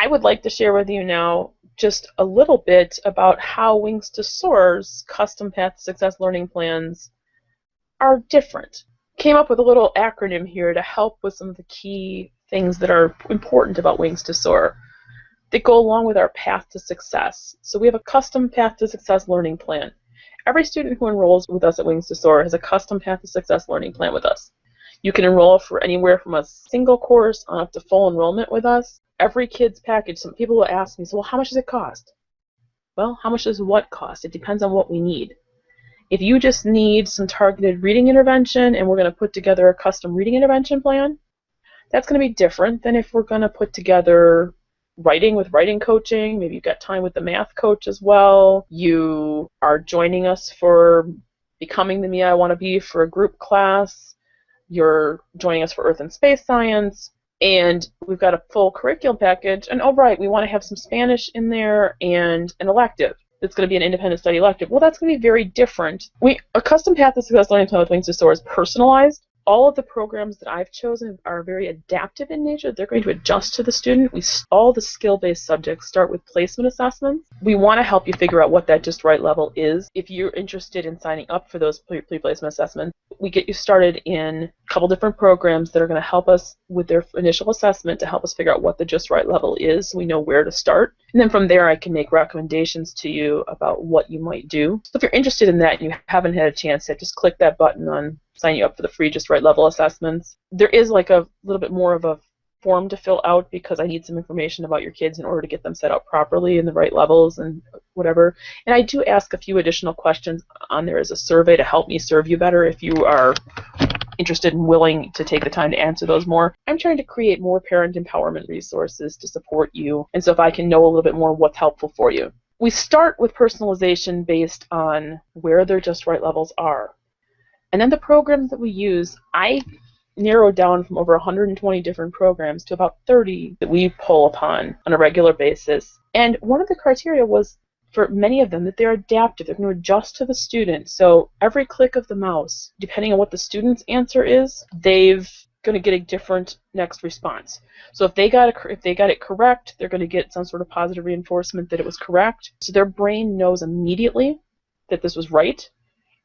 I would like to share with you now just a little bit about how Wings to Soar's custom Path to Success learning plans are different. Came up with a little acronym here to help with some of the key things that are important about Wings to Soar that go along with our Path to Success. So we have a custom Path to Success learning plan. Every student who enrolls with us at Wings to Soar has a custom Path to Success learning plan with us. You can enroll for anywhere from a single course on up to full enrollment with us. Every kid's package, some people will ask me, so, well, how much does it cost? Well, how much does what cost? It depends on what we need. If you just need some targeted reading intervention and we're going to put together a custom reading intervention plan, that's going to be different than if we're going to put together writing with writing coaching. Maybe you've got time with the math coach as well. You are joining us for Becoming the Me I Want to Be for a group class. You're joining us for Earth and Space Science. And we've got a full curriculum package. And oh, right, we want to have some Spanish in there and an elective. It's going to be an independent study elective. Well, that's going to be very different. A custom Path to Success learning plan with Wings to Soar is personalized. All of the programs that I've chosen are very adaptive in nature. They're going to adjust to the student. All the skill-based subjects start with placement assessments. We want to help you figure out what that just right level is. If you're interested in signing up for those pre-placement assessments, we get you started in a couple different programs that are going to help us with their initial assessment to help us figure out what the just right level is. We know where to start. And then from there, I can make recommendations to you about what you might do. So if you're interested in that and you haven't had a chance yet, just click that button on sign you up for the free just right level assessments. There is like a little bit more of a form to fill out because I need some information about your kids in order to get them set up properly in the right levels and whatever. And I do ask a few additional questions on there as a survey to help me serve you better if you are interested and willing to take the time to answer those more. I'm trying to create more parent empowerment resources to support you, and so if I can know a little bit more what's helpful for you. We start with personalization based on where their just right levels are. And then the programs that we use, I narrowed down from over 120 different programs to about 30 that we pull upon on a regular basis. And one of the criteria was, for many of them, that they're adaptive. They're going to adjust to the student. So every click of the mouse, depending on what the student's answer is, they're going to get a different next response. So if they got it correct, they're going to get some sort of positive reinforcement that it was correct. So their brain knows immediately that this was right,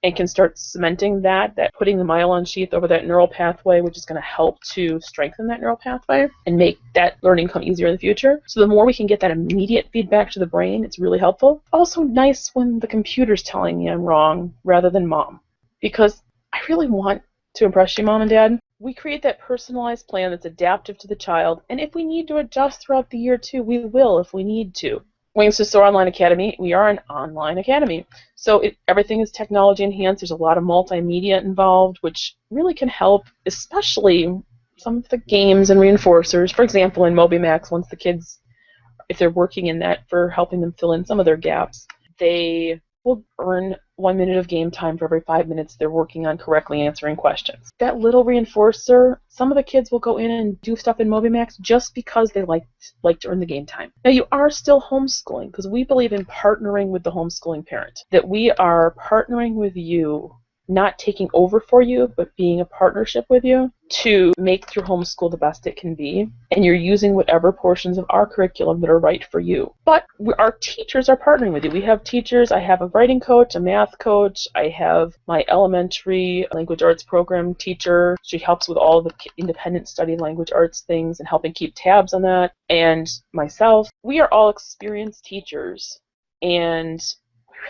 and can start cementing that putting the myelin sheath over that neural pathway, which is going to help to strengthen that neural pathway and make that learning come easier in the future. So the more we can get that immediate feedback to the brain, it's really helpful. Also nice when the computer's telling me I'm wrong rather than mom, because I really want to impress you, mom and dad. We create that personalized plan that's adaptive to the child, and if we need to adjust throughout the year too, we will if we need to. Wings to Soar Online Academy, we are an online academy. So everything is technology enhanced. There's a lot of multimedia involved, which really can help, especially some of the games and reinforcers. For example, in MobyMax, once the kids, if they're working in that for helping them fill in some of their gaps, they will earn 1 minute of game time for every 5 minutes they're working on correctly answering questions. That little reinforcer, some of the kids will go in and do stuff in MobyMax just because they like to earn the game time. Now, you are still homeschooling because we believe in partnering with the homeschooling parent, that we are partnering with you, not taking over for you, but being a partnership with you to make your homeschool the best it can be. And you're using whatever portions of our curriculum that are right for you. But our teachers are partnering with you. We have teachers. I have a writing coach, a math coach. I have my elementary language arts program teacher. She helps with all the independent study language arts things and helping keep tabs on that. And myself. We are all experienced teachers, and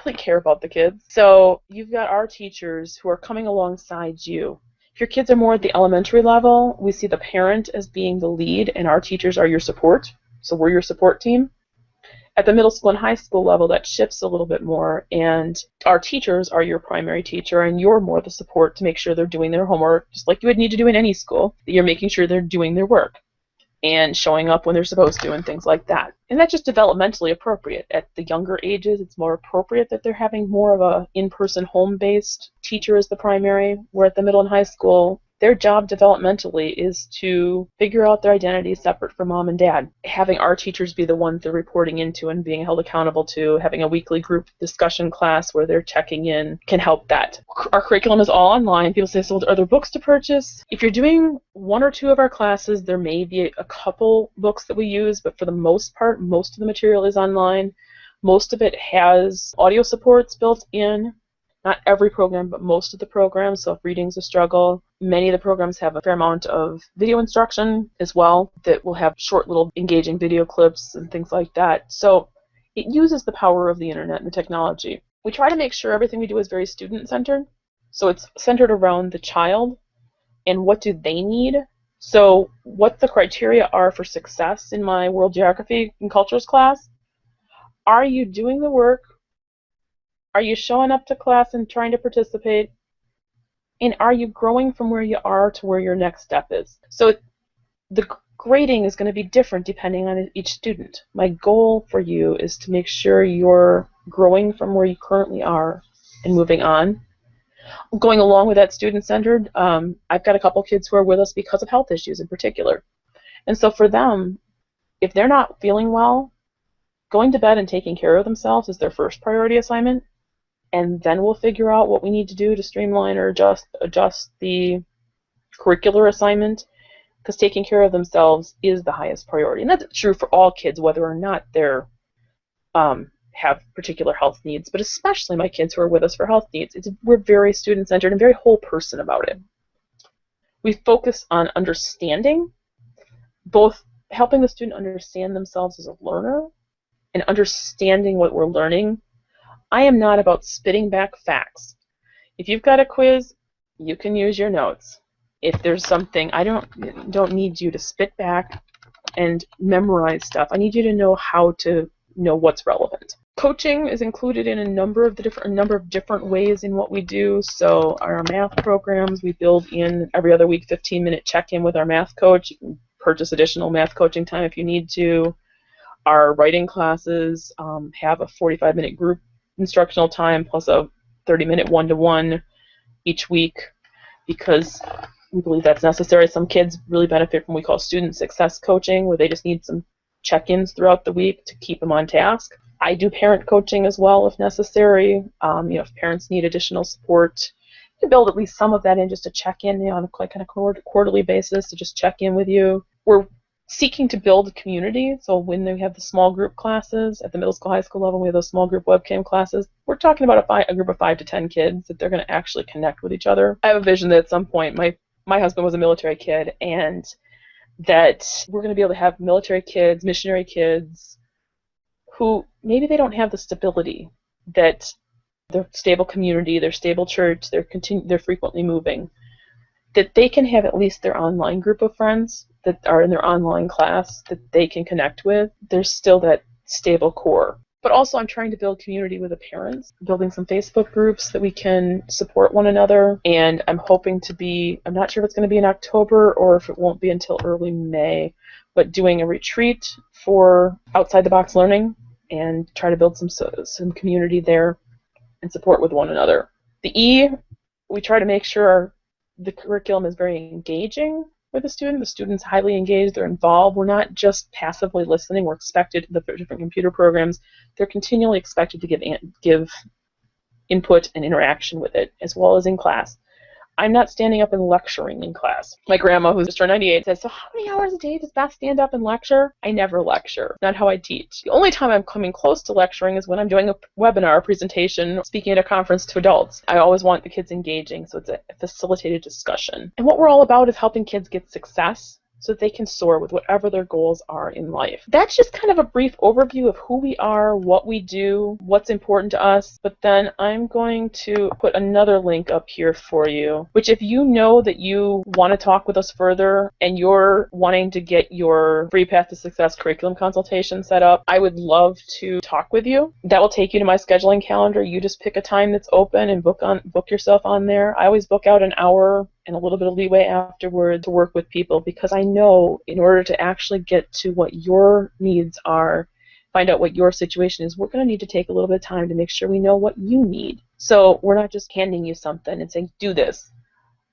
really care about the kids. So you've got our teachers who are coming alongside you. If your kids are more at the elementary level, we see the parent as being the lead, and our teachers are your support. So we're your support team. At the middle school and high school level, that shifts a little bit more, and our teachers are your primary teacher, and you're more the support to make sure they're doing their homework, just like you would need to do in any school. You're making sure they're doing their work and showing up when they're supposed to and things like that. And that's just developmentally appropriate. At the younger ages, it's more appropriate that they're having more of a in-person home-based teacher as the primary, where at the middle and high school, Their job developmentally is to figure out their identity separate from mom and dad. Having our teachers be the ones they're reporting into and being held accountable to, having a weekly group discussion class where they're checking in can help that. Our curriculum is all online. People say, so are there books to purchase? If you're doing one or two of our classes, there may be a couple books that we use, but for the most part, most of the material is online. Most of it has audio supports built in. Not every program, but most of the programs. So if reading's a struggle, many of the programs have a fair amount of video instruction as well that will have short little engaging video clips and things like that. So it uses the power of the internet and the technology. We try to make sure everything we do is very student-centered. So it's centered around the child and what do they need. So what the criteria are for success in my world geography and cultures class. Are you doing the work? Are you showing up to class and trying to participate? And are you growing from where you are to where your next step is? So the grading is going to be different depending on each student. My goal for you is to make sure you're growing from where you currently are and moving on. Going along with that student-centered, I've got a couple kids who are with us because of health issues in particular. And so for them, if they're not feeling well, going to bed and taking care of themselves is their first priority assignment. And then we'll figure out what we need to do to streamline or adjust the curricular assignment, because taking care of themselves is the highest priority. And that's true for all kids, whether or not they're have particular health needs, but especially my kids who are with us for health needs. We're very student-centered and very whole person about it. We focus on understanding, both helping the student understand themselves as a learner and understanding what we're learning. I am not about spitting back facts. If you've got a quiz, you can use your notes. If there's something, I don't need you to spit back and memorize stuff. I need you to know how to know what's relevant. Coaching is included in a number of different ways in what we do. So our math programs, we build in every other week 15-minute check-in with our math coach. You can purchase additional math coaching time if you need to. Our writing classes have a 45-minute group instructional time plus a 30-minute one-to-one each week because we believe that's necessary. Some kids really benefit from what we call student success coaching, where they just need some check-ins throughout the week to keep them on task. I do parent coaching as well if necessary. If parents need additional support, you can build at least some of that in just to check in on a kind of quarterly basis to just check in with you. We're seeking to build a community, so when we have the small group classes at the middle school, high school level, we have those small group webcam classes, we're talking about a group of 5 to 10 kids that they're going to actually connect with each other. I have a vision that at some point, my husband was a military kid, and that we're going to be able to have military kids, missionary kids, who maybe they don't have the stability that their stable community, their stable church, they're frequently moving, that they can have at least their online group of friends that are in their online class that they can connect with. There's still that stable core. But also I'm trying to build community with the parents, building some Facebook groups that we can support one another. And I'm hoping I'm not sure if it's going to be in October or if it won't be until early May, but doing a retreat for outside the box learning and try to build some community there and support with one another. The E, we try to make sure the curriculum is very engaging with the student. The student's highly engaged, they're involved. We're not just passively listening. We're expected, the different computer programs, they're continually expected to give input and interaction with it, as well as in class. I'm not standing up and lecturing in class. My grandma, who's just turned 98, says, so how many hours a day does Beth stand up and lecture? I never lecture. Not how I teach. The only time I'm coming close to lecturing is when I'm doing a webinar presentation, speaking at a conference to adults. I always want the kids engaging, so it's a facilitated discussion. And what we're all about is helping kids get success so that they can soar with whatever their goals are in life. That's just kind of a brief overview of who we are, what we do, what's important to us. But then I'm going to put another link up here for you, which if you know that you want to talk with us further and you're wanting to get your Free Path to Success curriculum consultation set up, I would love to talk with you. That will take you to my scheduling calendar. You just pick a time that's open and book yourself on there. I always book out an hour and a little bit of leeway afterward to work with people, because I know in order to actually get to what your needs are, find out what your situation is, we're going to need to take a little bit of time to make sure we know what you need. So we're not just handing you something and saying, do this.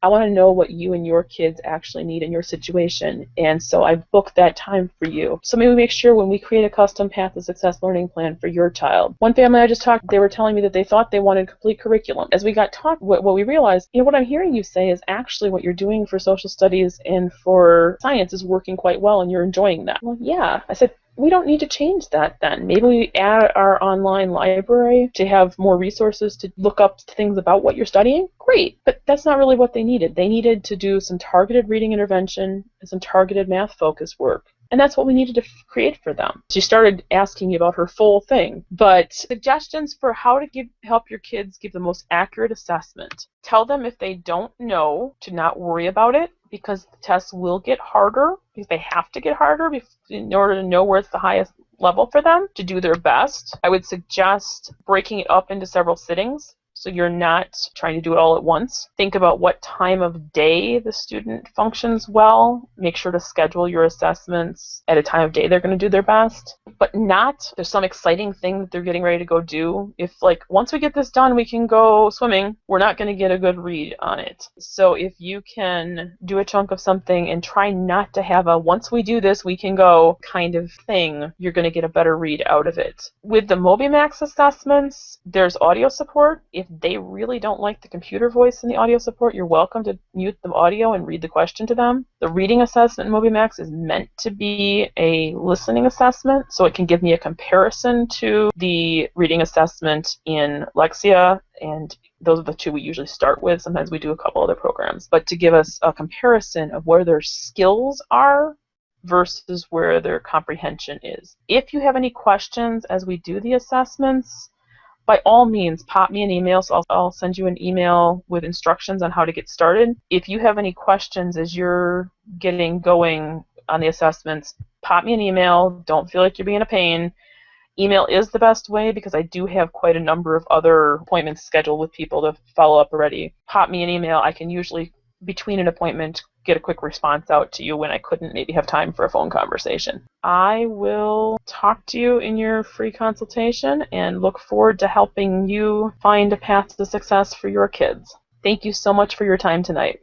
I want to know what you and your kids actually need in your situation. And so I've booked that time for you. So maybe make sure when we create a custom Path to Success learning plan for your child. One family I just talked, they were telling me that they thought they wanted complete curriculum. As we got taught, what we realized, what I'm hearing you say is actually what you're doing for social studies and for science is working quite well and you're enjoying that. Well, yeah. I said, we don't need to change that then. Maybe we add our online library to have more resources to look up things about what you're studying. Great, but that's not really what they needed. They needed to do some targeted reading intervention and some targeted math focus work. And that's what we needed to create for them. She started asking me about her full thing, but suggestions for how to help your kids give the most accurate assessment. Tell them if they don't know to not worry about it, because the tests will get harder, because they have to get harder in order to know where it's the highest level for them to do their best. I would suggest breaking it up into several sittings, so you're not trying to do it all at once. Think about what time of day the student functions well. Make sure to schedule your assessments at a time of day they're going to do their best, but not there's some exciting thing that they're getting ready to go do. If once we get this done, we can go swimming, we're not going to get a good read on it. So if you can do a chunk of something and try not to have a once we do this, we can go kind of thing, you're going to get a better read out of it. With the MobiMax assessments, there's audio support. If they really don't like the computer voice in the audio support, you're welcome to mute the audio and read the question to them. The reading assessment in MobiMax is meant to be a listening assessment, so it can give me a comparison to the reading assessment in Lexia, and those are the two we usually start with. Sometimes we do a couple other programs, but to give us a comparison of where their skills are versus where their comprehension is. If you have any questions as we do the assessments, by all means, pop me an email. So I'll send you an email with instructions on how to get started. If you have any questions as you're getting going on the assessments, pop me an email. Don't feel like you're being a pain. Email is the best way because I do have quite a number of other appointments scheduled with people to follow up already. Pop me an email. I can usually, between an appointment, get a quick response out to you when I couldn't maybe have time for a phone conversation. I will talk to you in your free consultation and look forward to helping you find a path to success for your kids. Thank you so much for your time tonight.